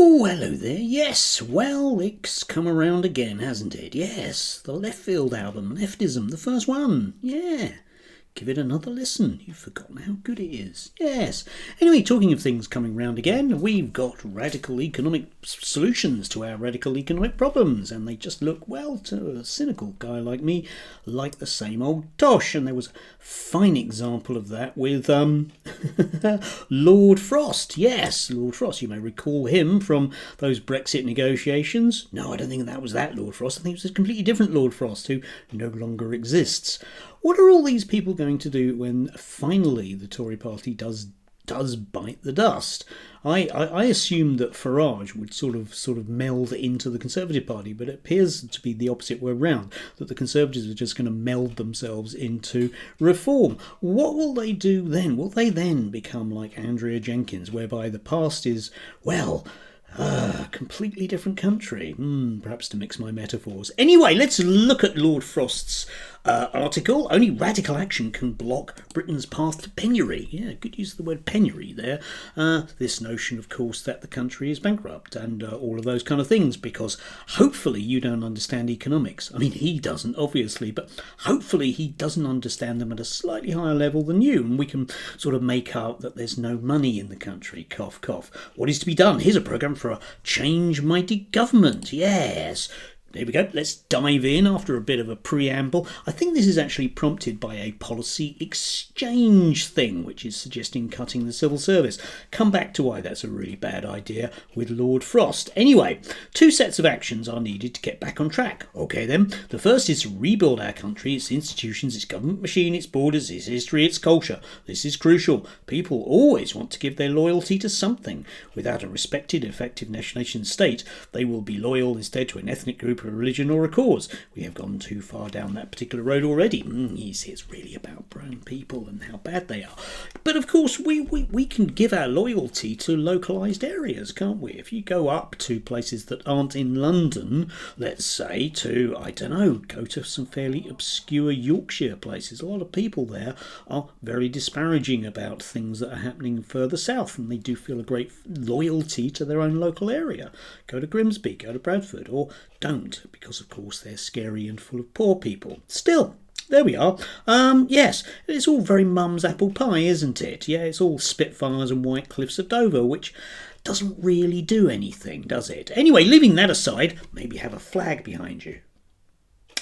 Oh, hello there. Yes, well, it's come around again, hasn't it? Yes, the Left Field album, Leftism, the first one. Yeah. Give it another listen. You've forgotten how good it is. Yes. Anyway, talking of things coming round again, we've got radical economic solutions to our radical economic problems, and they just look, well, to a cynical guy like me, like the same old tosh. And there was a fine example of that with Lord Frost. Yes, Lord Frost. You may recall him from those Brexit negotiations. No, I don't think that was that Lord Frost. I think it was a completely different Lord Frost who no longer exists. What are all these people going to do when finally the Tory party does bite the dust? I assumed that Farage would sort of meld into the Conservative Party, but it appears to be the opposite way around, that the Conservatives are just going to meld themselves into Reform. What will they do then? Will they then become like Andrea Jenkins, whereby the past is, well, completely different country? Perhaps to mix my metaphors. Anyway, let's look at Lord Frost's article. Only radical action can block Britain's path to penury. Yeah, good use of the word penury there. This notion, of course, that the country is bankrupt and all of those kind of things, because hopefully you don't understand economics. I mean, he doesn't, obviously, but hopefully he doesn't understand them at a slightly higher level than you, and we can sort of make out that there's no money in the country. Cough, cough. What is to be done? Here's a programme for a change-mighty government. Yes. There we go. Let's dive in after a bit of a preamble. I think this is actually prompted by a policy exchange thing, which is suggesting cutting the civil service. Come back to why that's a really bad idea with Lord Frost. Anyway, two sets of actions are needed to get back on track. Okay then. The first is to rebuild our country, its institutions, its government machine, its borders, its history, its culture. This is crucial. People always want to give their loyalty to something. Without a respected, effective nation state, they will be loyal instead to an ethnic group, a religion or a cause. We have gone too far down that particular road already. You see, it's really about brown people and how bad they are. But of course, we can give our loyalty to localised areas, can't we? If you go up to places that aren't in London, let's say to, I don't know, go to some fairly obscure Yorkshire places, a lot of people there are very disparaging about things that are happening further south, and they do feel a great loyalty to their own local area. Go to Grimsby, go to Bradford, or don't, because of course they're scary and full of poor people. Still, there we are. Yes, it's all very mum's apple pie, isn't it? Yeah, it's all Spitfires and White Cliffs of Dover, which doesn't really do anything, does it? Anyway, leaving that aside, maybe have a flag behind you.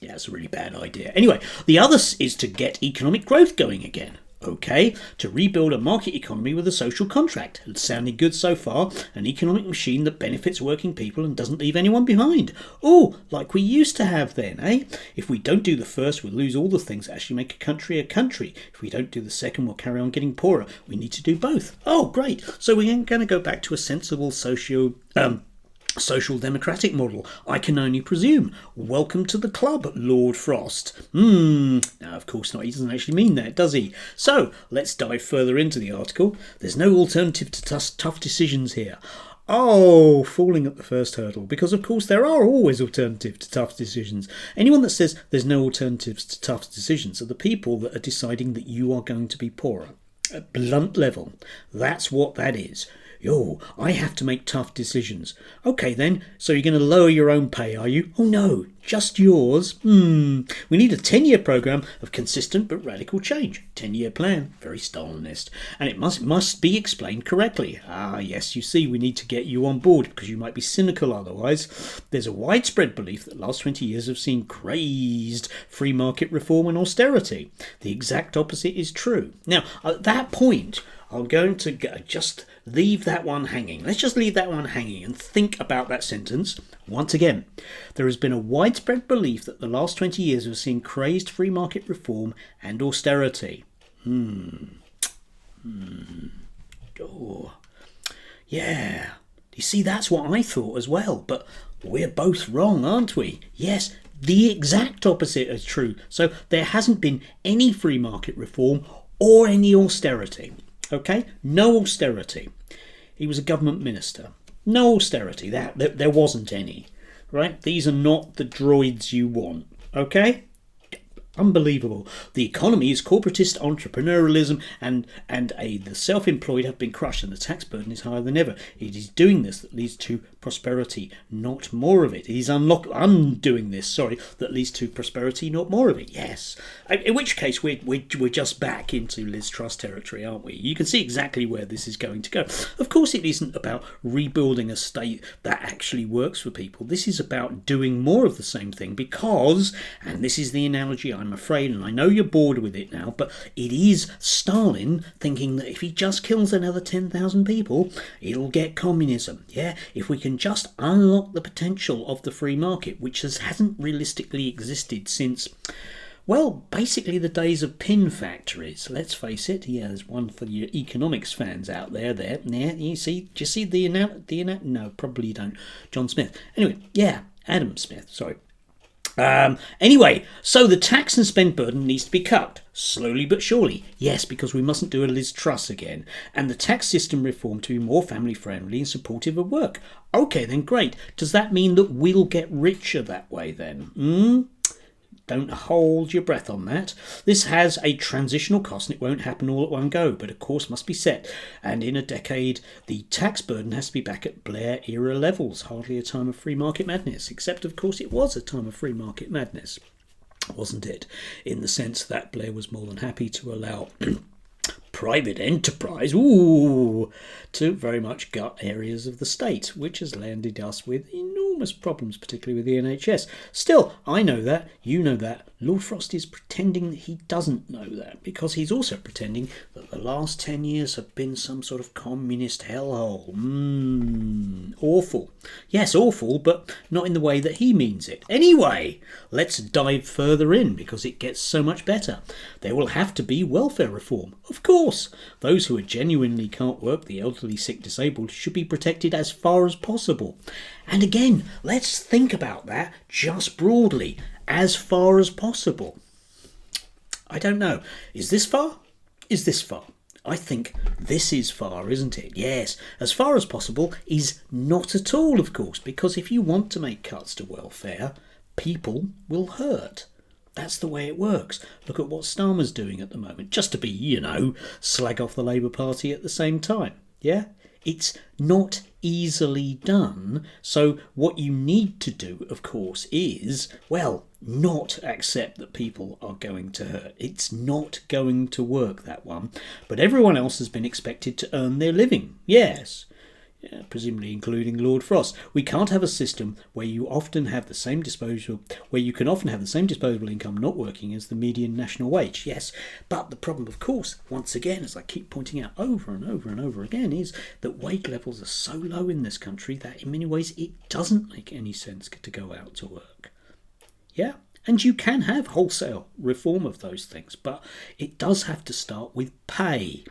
Yeah, it's a really bad idea. Anyway, the other is to get economic growth going again. Okay, to rebuild a market economy with a social contract. It's sounding good so far. An economic machine that benefits working people and doesn't leave anyone behind. Oh, like we used to have then, eh? If we don't do the first, we'll lose all the things that actually make a country a country. If we don't do the second, we'll carry on getting poorer. We need to do both. Oh, great. So we're going to go back to a sensible social democratic model, I can only presume. Welcome to the club, Lord Frost. No, of course not. He doesn't actually mean that, does he? So, let's dive further into the article. There's no alternative to tough decisions here. Oh, falling at the first hurdle, because of course there are always alternatives to tough decisions. Anyone that says there's no alternatives to tough decisions are the people that are deciding that you are going to be poorer. At blunt level, that's what that is. Yo, I have to make tough decisions. Okay then, so you're going to lower your own pay, are you? Oh no, just yours? We need a 10-year programme of consistent but radical change. 10-year plan, very Stalinist. And it must be explained correctly. Ah yes, you see, we need to get you on board because you might be cynical otherwise. There's a widespread belief that the last 20 years have seen crazed free market reform and austerity. The exact opposite is true. Now, at that point, I'm going to just leave that one hanging. Let's just leave that one hanging and think about that sentence. Once again, there has been a widespread belief that the last 20 years have seen crazed free market reform and austerity. Oh, yeah. You see, that's what I thought as well, but we're both wrong, aren't we? Yes, the exact opposite is true. So there hasn't been any free market reform or any austerity. Okay, no austerity. He was a government minister. No austerity. There wasn't any. Right? These are not the droids you want. Okay? Unbelievable. The economy is corporatist entrepreneurialism, and the self-employed have been crushed, and the tax burden is higher than ever. It is doing this that leads to prosperity, not more of it. It is undoing this, that leads to prosperity, not more of it. Yes. In which case, we're just back into Liz Truss territory, aren't we? You can see exactly where this is going to go. Of course, it isn't about rebuilding a state that actually works for people. This is about doing more of the same thing because, and this is the analogy I'm afraid, and I know you're bored with it now, but it is Stalin thinking that if he just kills another 10,000 people, it'll get communism. Yeah, if we can just unlock the potential of the free market, which hasn't realistically existed since, well, basically the days of pin factories. Let's face it. Yeah, there's one for your economics fans out there. Yeah, you see? Do you see the No, probably you don't. John Smith. Anyway, yeah, Adam Smith. Sorry. Anyway, so the tax and spend burden needs to be cut, slowly but surely. Yes, because we mustn't do a Liz Truss again. And the tax system reform to be more family friendly and supportive of work. Okay, then great. Does that mean that we'll get richer that way then? Don't hold your breath on that. This has a transitional cost and it won't happen all at one go, but a course must be set. And in a decade, the tax burden has to be back at Blair era levels. Hardly a time of free market madness, except of course it was a time of free market madness, wasn't it? In the sense that Blair was more than happy to allow private enterprise to very much gut areas of the state, which has landed us with enormous problems, particularly with the NHS. Still, I know that, you know that. Lord Frost is pretending that he doesn't know that, because he's also pretending that the last 10 years have been some sort of communist hellhole. Awful. Yes, awful, but not in the way that he means it. Anyway, let's dive further in, because it gets so much better. There will have to be welfare reform. Of course, those who genuinely can't work, the elderly, sick, disabled, should be protected as far as possible. And again, let's think about that just broadly. As far as possible. I don't know. Is this far? Is this far? I think this is far, isn't it? Yes. As far as possible is not at all, of course, because if you want to make cuts to welfare, people will hurt. That's the way it works. Look at what Starmer's doing at the moment, just to be, slag off the Labour Party at the same time. Yeah? It's not easily done. So what you need to do, of course, is, well, not accept that people are going to hurt. It's not going to work, that one. But everyone else has been expected to earn their living. Yes. Yeah, presumably including Lord Frost. We can't have a system where you can often have the same disposable income not working as the median national wage. Yes, but the problem, of course, once again, as I keep pointing out over and over and over again, is that wage levels are so low in this country that in many ways it doesn't make any sense to go out to work. Yeah, and you can have wholesale reform of those things, but it does have to start with pay.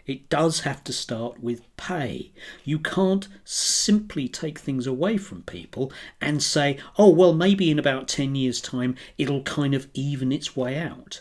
It does have to start with pay. You can't simply take things away from people and say, oh, well, maybe in about 10 years' time, it'll kind of even its way out.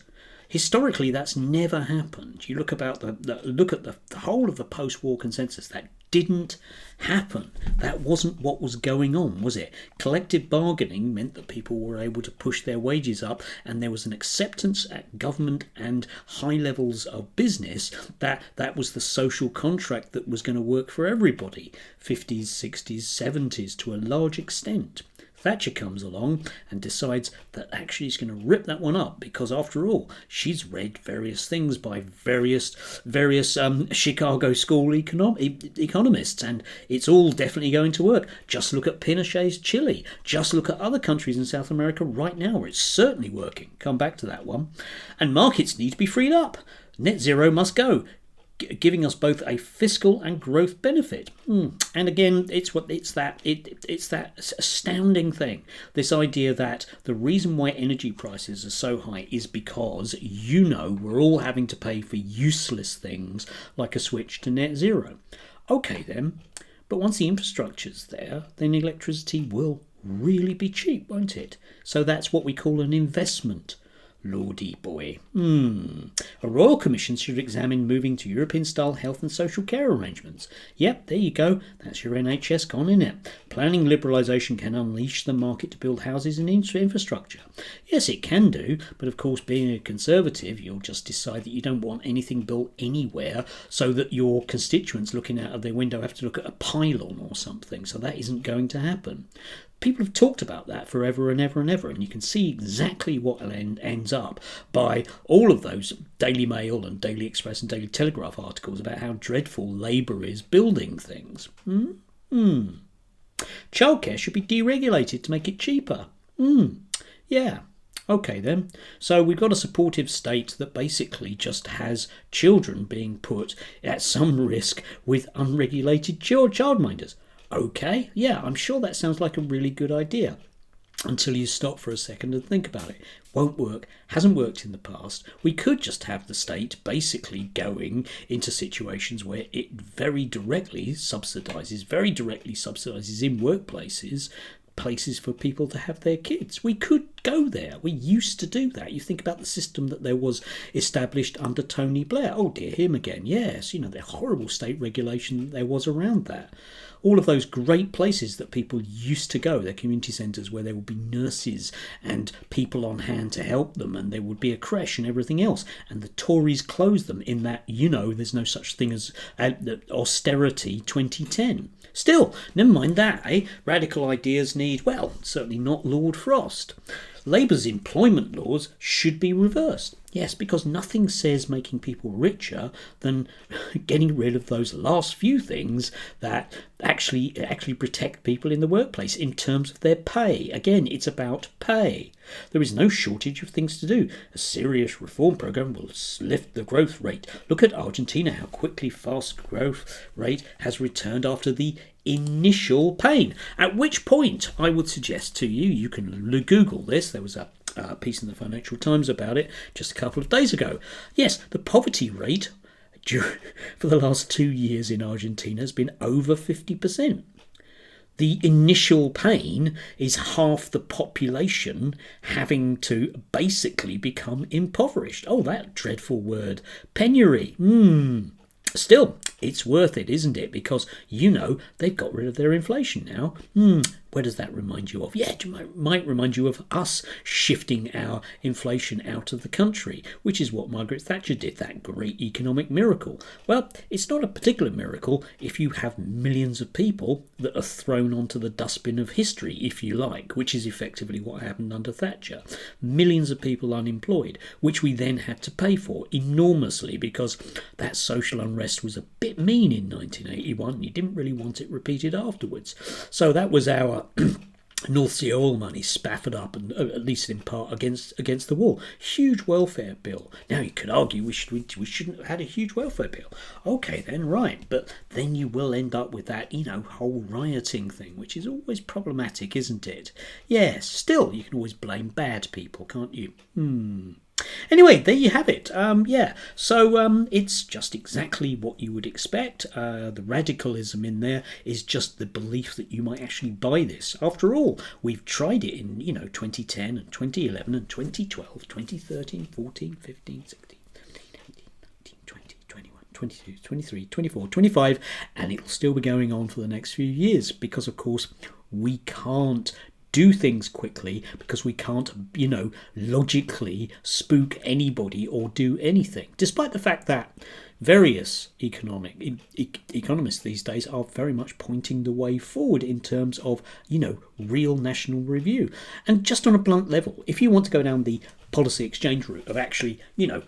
Historically, that's never happened. You look at the whole of the post-war consensus. That didn't happen. That wasn't what was going on, was it? Collective bargaining meant that people were able to push their wages up, and there was an acceptance at government and high levels of business that was the social contract that was going to work for everybody. 50s, 60s, 70s to a large extent. Thatcher comes along and decides that actually she's going to rip that one up, because after all, she's read various things by various Chicago school economists, and it's all definitely going to work. Just look at Pinochet's Chile. Just look at other countries in South America right now where it's certainly working. Come back to that one. And markets need to be freed up. Net zero must go, giving us both a fiscal and growth benefit. And again, it's that astounding thing, this idea that the reason why energy prices are so high is because we're all having to pay for useless things like a switch to net zero. Okay then, but once the infrastructure's there, then electricity will really be cheap, won't it? So that's what we call an investment. Lordy boy. A royal commission should examine moving to European-style health and social care arrangements. Yep, there you go. That's your NHS gone, innit? Planning liberalisation can unleash the market to build houses and infrastructure. Yes, it can do, but of course, being a Conservative, you'll just decide that you don't want anything built anywhere so that your constituents looking out of their window have to look at a pylon or something. So that isn't going to happen. People have talked about that forever and ever and ever, and you can see exactly what ends up by all of those Daily Mail and Daily Express and Daily Telegraph articles about how dreadful Labour is building things. Childcare should be deregulated to make it cheaper. Yeah. Okay then, so we've got a supportive state that basically just has children being put at some risk with unregulated childminders. Okay, yeah, I'm sure that sounds like a really good idea until you stop for a second and think about it. Won't work, hasn't worked in the past. We could just have the state basically going into situations where it very directly subsidises in workplaces places for people to have their kids. We could go there. We used to do that. You think about the system that there was established under Tony Blair. Oh dear, him again. Yes, the horrible state regulation that there was around that. All of those great places that people used to go, their community centres where there would be nurses and people on hand to help them, and there would be a creche and everything else. And the Tories closed them in that, there's no such thing as austerity 2010. Still, never mind that, eh? Radical ideas need, well, certainly not Lord Frost. Labour's employment laws should be reversed. Yes, because nothing says making people richer than getting rid of those last few things that actually protect people in the workplace in terms of their pay. Again, it's about pay. There is no shortage of things to do. A serious reform programme will lift the growth rate. Look at Argentina, how quickly fast growth rate has returned after the initial pain. At which point, I would suggest to you, you can Google this. There was a piece in the Financial Times about it just a couple of days ago. Yes, the poverty rate for the last 2 years in Argentina has been over 50%. The initial pain is half the population having to basically become impoverished. Oh, that dreadful word, penury. Still, it's worth it, isn't it? Because, they've got rid of their inflation now. Where does that remind you of? Yeah, it might remind you of us shifting our inflation out of the country, which is what Margaret Thatcher did, that great economic miracle. Well, it's not a particular miracle if you have millions of people that are thrown onto the dustbin of history, if you like, which is effectively what happened under Thatcher. Millions of people unemployed, which we then had to pay for enormously because that social unrest was a bit mean in 1981. You didn't really want it repeated afterwards. So that was our North Sea oil money spaffed up, and at least in part against the wall. Huge welfare bill. Now you could argue we shouldn't have had a huge welfare bill. Okay then, right, but then you will end up with that whole rioting thing, which is always problematic, isn't it? Yes. Still, you can always blame bad people, can't you? Anyway, there you have it. So it's just exactly what you would expect. The radicalism in there is just the belief that you might actually buy this. After all, we've tried it in 2010 and 2011 and 2012, 2013, 14, 15, 16, 17, 18, 19, 20, 21, 22, 23, 24, 25, and it'll still be going on for the next few years because, of course, we can't do things quickly because we can't, logically spook anybody or do anything, despite the fact that various economists these days are very much pointing the way forward in terms of, real national review. And just on a blunt level, if you want to go down the policy exchange route of actually,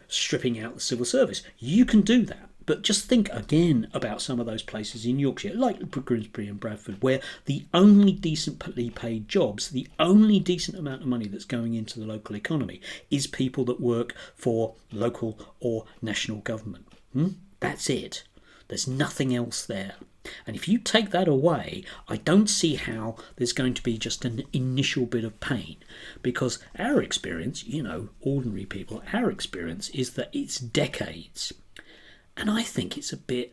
stripping out the civil service, you can do that. But just think again about some of those places in Yorkshire, like Grimsby and Bradford, where the only decently paid jobs, the only decent amount of money that's going into the local economy is people that work for local or national government. That's it. There's nothing else there. And if you take that away, I don't see how there's going to be just an initial bit of pain. Because our experience, ordinary people, our experience is that it's decades. And I think it's a bit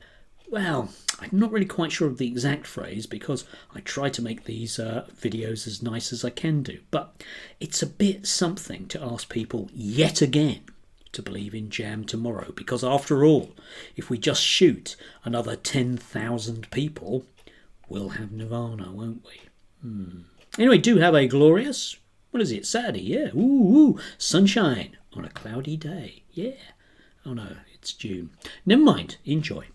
Well, I'm not really quite sure of the exact phrase because I try to make these videos as nice as I can do, but it's a bit something to ask people yet again to believe in jam tomorrow, because after all, if we just shoot another 10,000 people, we'll have nirvana, won't we? Anyway, do have a glorious, what is it, Saturday, yeah, ooh, sunshine on a cloudy day, yeah. Oh no, it's June. Never mind, enjoy.